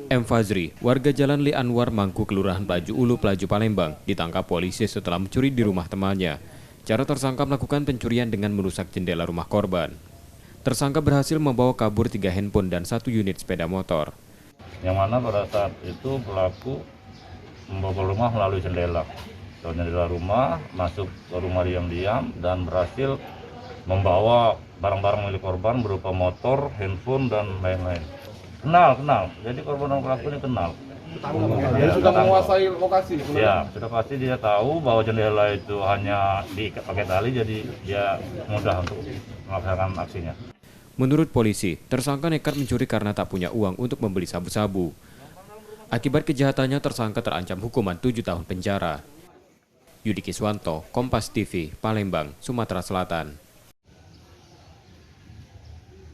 M. Fazri, warga Jalan Li Anwar Mangku, Kelurahan Pelaju Ulu, Pelaju Palembang, ditangkap polisi setelah mencuri di rumah temannya. Cara tersangka melakukan pencurian dengan merusak jendela rumah korban. Tersangka berhasil membawa kabur 3 handphone dan 1 unit sepeda motor. Yang mana pada saat itu pelaku membobol rumah melalui jendela. Jendela rumah, masuk ke rumah diam-diam dan berhasil membawa barang-barang milik korban berupa motor, handphone, dan lain-lain. Kenal. Jadi korban dan pelaku ini kenal. Jadi sudah menguasai lokasi? Ya, sudah pasti dia tahu bahwa jendela itu hanya diikat pakai tali, jadi dia mudah untuk melaksanakan aksinya. Menurut polisi, tersangka nekat mencuri karena tak punya uang untuk membeli sabu-sabu. Akibat kejahatannya, tersangka terancam hukuman 7 tahun penjara. Yudi Kiswanto, Kompas TV, Palembang, Sumatera Selatan.